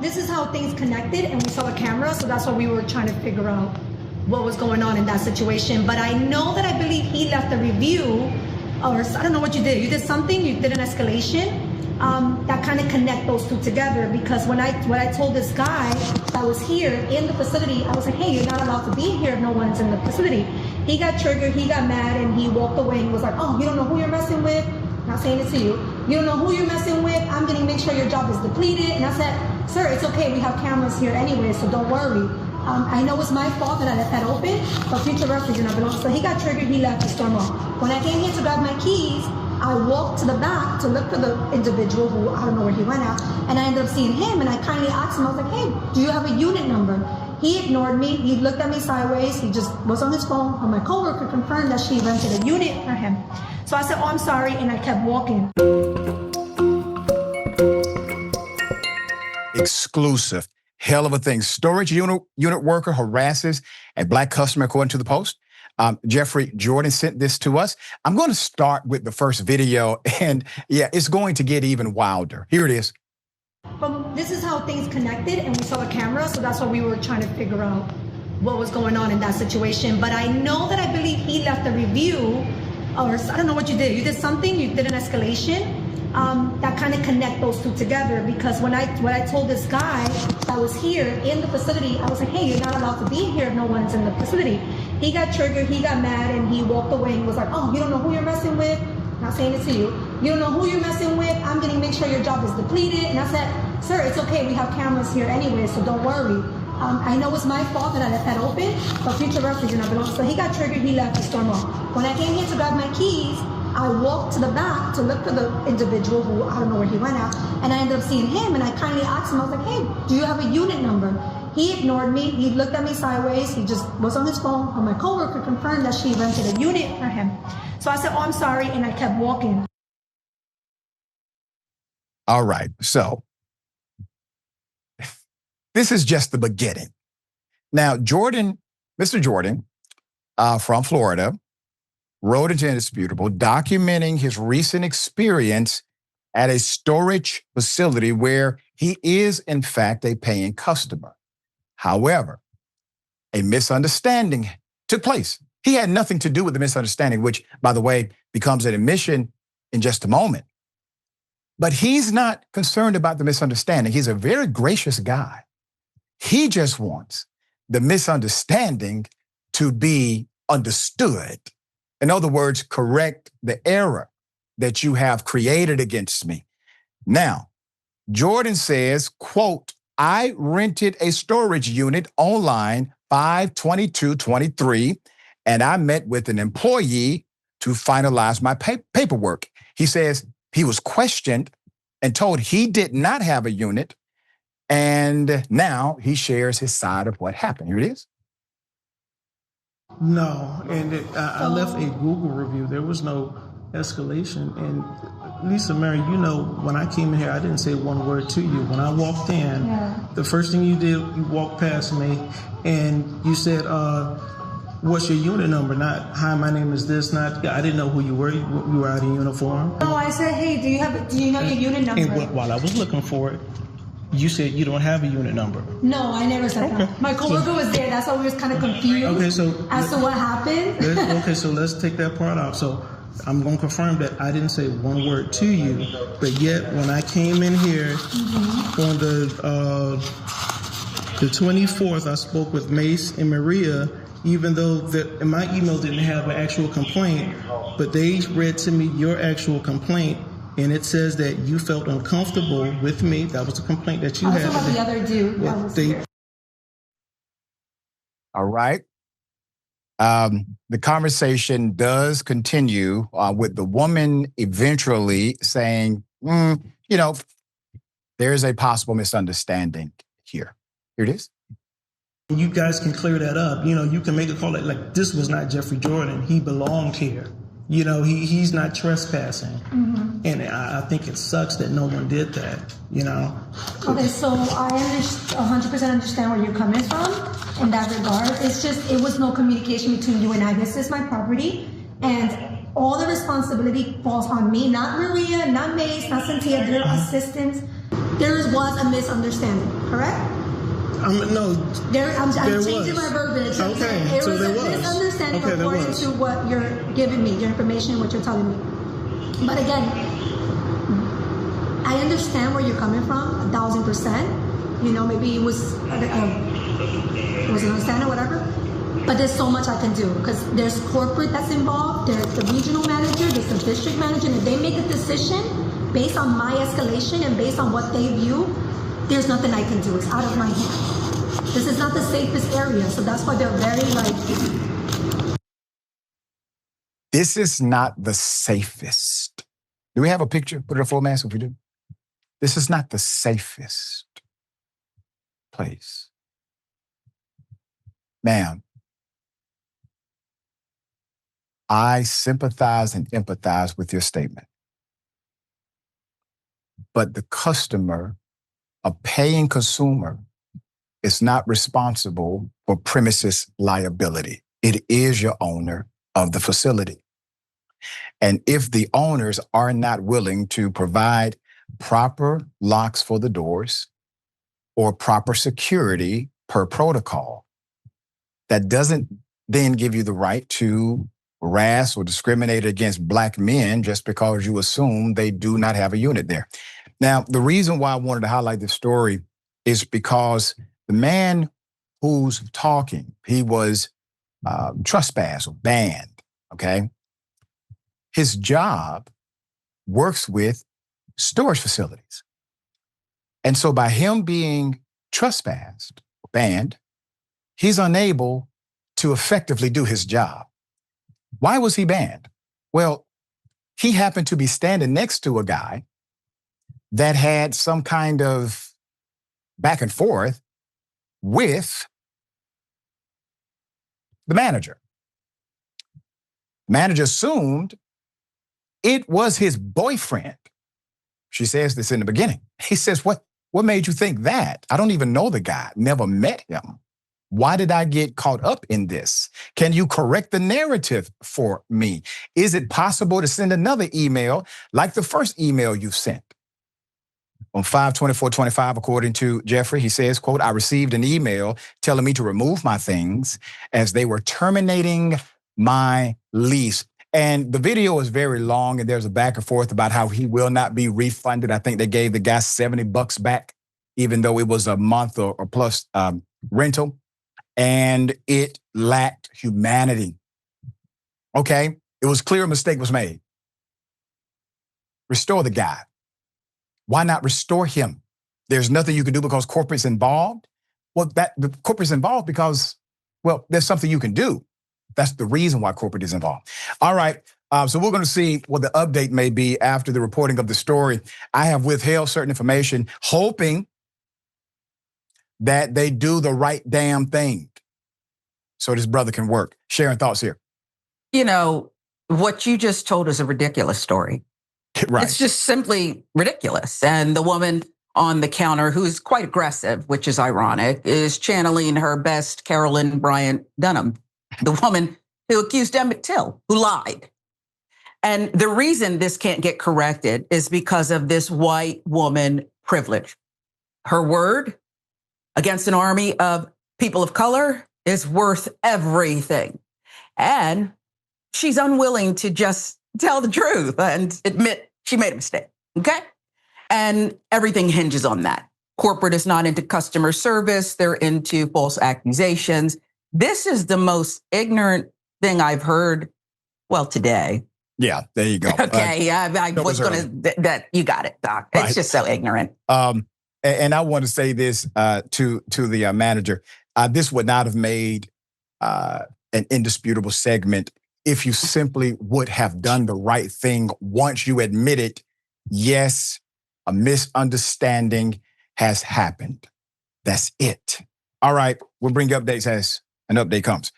this is how things connected, and we saw the camera, so that's why we were trying to figure out what was going on in that situation. But I know that I believe he left a review, or I don't know what you did. You did something, you did an escalation, that kind of connect those two together. Because when I told this guy that was here in the facility, I was like, hey, you're not allowed to be here if no one's in the facility. He got triggered, he got mad, and he walked away and was like, oh, you don't know who you're messing with? Not saying it to you. You don't know who you're messing with. I'm going to make sure your job is depleted. And I said, sir, it's okay. We have cameras here anyway, so don't worry. I know it's my fault that I left that open, but future reference, you're not belong. So he got triggered, he left, he stormed off. When I came here to grab my keys, I walked to the back to look for the individual who, I don't know where he went at, and I ended up seeing him, and I kindly asked him, I was like, hey, do you have a unit number? He ignored me, he looked at me sideways, he just was on his phone, and my coworker confirmed that she rented a unit for him. So I said, oh, I'm sorry, and I kept walking. Exclusive. Hell of a thing. Storage unit worker harasses a black customer, according to the Post. Jeffrey Jordan sent this to us. I'm going to start with the first video, and yeah, it's going to get even wilder. Here it is. But this is how things connected, and we saw the camera, so that's why we were trying to figure out what was going on in that situation. But I know that I believe he left a review, or I don't know what you did. You did something, you did an escalation, that kind of connect those two together. Because when I told this guy that was here in the facility, I was like, hey, you're not allowed to be here if no one's in the facility. He got triggered, he got mad, and he walked away and was like, oh, you don't know who you're messing with? Not saying it to you. You don't know who you're messing with? I'm going to make sure your job is depleted. And I said, sir, it's okay. We have cameras here anyway, so don't worry. I know it's my fault that I left that open, but future reference, you're not belong. So he got triggered, he left, he stormed off. When I came here to grab my keys, I walked to the back to look for the individual who, I don't know where he went at, and I ended up seeing him, and I kindly asked him, I was like, hey, do you have a unit number? He ignored me, he looked at me sideways, he just was on his phone, and my coworker confirmed that she rented a unit for him. So I said, oh, I'm sorry, and I kept walking. All right, so this is just the beginning. Now, Mr. Jordan from Florida, wrote into Indisputable, documenting his recent experience at a storage facility where he is, in fact, a paying customer. However, a misunderstanding took place. He had nothing to do with the misunderstanding, which, by the way, becomes an admission in just a moment. But he's not concerned about the misunderstanding. He's a very gracious guy. He just wants the misunderstanding to be understood. In other words, correct the error that you have created against me. Now, Jordan says, quote, I rented a storage unit online 5/22/23, and I met with an employee to finalize my paperwork. He says he was questioned and told he did not have a unit, and now he shares his side of what happened. Here it is. No, and I left a Google review. There was no escalation. And Lisa Mary, you know, when I came in here, I didn't say one word to you. When I walked in, The first thing you did, you walked past me and you said, what's your unit number? Not, hi, my name is this, not, I didn't know who you were. You were out of uniform. No, I said, hey, do you know your unit number? And while I was looking for it, you said you don't have a unit number. No, I never said that. My coworker was there. That's why we was kind of confused as to what happened. So let's take that part out. So I'm going to confirm that I didn't say one word to you, but yet when I came in here on the 24th, I spoke with Mace and Maria, even though my email didn't have an actual complaint, but they read to me your actual complaint. And it says that you felt uncomfortable with me. That was a complaint that you had. Also, the other dude. All right. The conversation does continue with the woman eventually saying, there's a possible misunderstanding here. Here it is. You guys can clear that up. You can make a call like this was not Jeffrey Jordan. He belonged here. He's not trespassing. And I think it sucks that no one did that, Okay, so I 100% understand where you're coming from in that regard. It's just, it was no communication between you and I. This is my property, and all the responsibility falls on me, not Maria, not Mace, not Cynthia, their assistants. There was a misunderstanding, correct? No. I'm changing my verbiage. Okay, There so was there a was. misunderstanding Okay, there according was. to what you're giving me, your information, what you're telling me. But again, I understand where you're coming from, 1,000%. You know, maybe it was an understanding, whatever. But there's so much I can do because there's corporate that's involved, there's the regional manager, there's the district manager, and if they make a decision based on my escalation and based on what they view, there's nothing I can do. It's out of my hand. This is not the safest area, so that's why they're very like... This is not the safest. Do we have a picture? Put it up full mask if we do. This is not the safest place. Ma'am, I sympathize and empathize with your statement. But the customer, a paying consumer, is not responsible for premises liability. It is your owner of the facility. And if the owners are not willing to provide proper locks for the doors or proper security per protocol, that doesn't then give you the right to harass or discriminate against Black men just because you assume they do not have a unit there. Now, the reason why I wanted to highlight this story is because the man who's talking, he was trespassed or banned, okay? His job works with storage facilities. And so by him being trespassed, banned, he's unable to effectively do his job. Why was he banned? Well, he happened to be standing next to a guy that had some kind of back and forth with the manager. Manager assumed it was his boyfriend. She says this in the beginning. He says, what made you think that? I don't even know the guy, never met him. Why did I get caught up in this? Can you correct the narrative for me? Is it possible to send another email like the first email you sent? On 5/24/25, according to Jeffrey, he says, quote, I received an email telling me to remove my things as they were terminating my lease. And the video is very long, and there's a back and forth about how he will not be refunded. I think they gave the guy $70 back, even though it was a month or plus rental. And it lacked humanity. Okay? It was clear a mistake was made. Restore the guy. Why not restore him? There's nothing you can do because corporate's involved. Well, the corporate's involved because, well, there's something you can do. That's the reason why corporate is involved. All right. So we're going to see what the update may be after the reporting of the story. I have withheld certain information, hoping that they do the right damn thing so this brother can work. Sharon, thoughts here? You know, what you just told is a ridiculous story. Right. It's just simply ridiculous. And the woman on the counter, who is quite aggressive, which is ironic, is channeling her best Carolyn Bryant Dunham, the woman who accused Emmett Till, who lied. And the reason this can't get corrected is because of this white woman privilege. Her word against an army of people of color is worth everything. And she's unwilling to just tell the truth and admit she made a mistake, okay? And everything hinges on that. Corporate is not into customer service. They're into false accusations. This is the most ignorant thing I've heard, well, today. Yeah, there you go. Okay, I was going to, that you got it, Doc. It's just so ignorant. And I want to say this to the manager. This would not have made an indisputable segment if you simply would have done the right thing once you admitted, yes, a misunderstanding has happened. That's it. All right, we'll bring you updates as an update comes.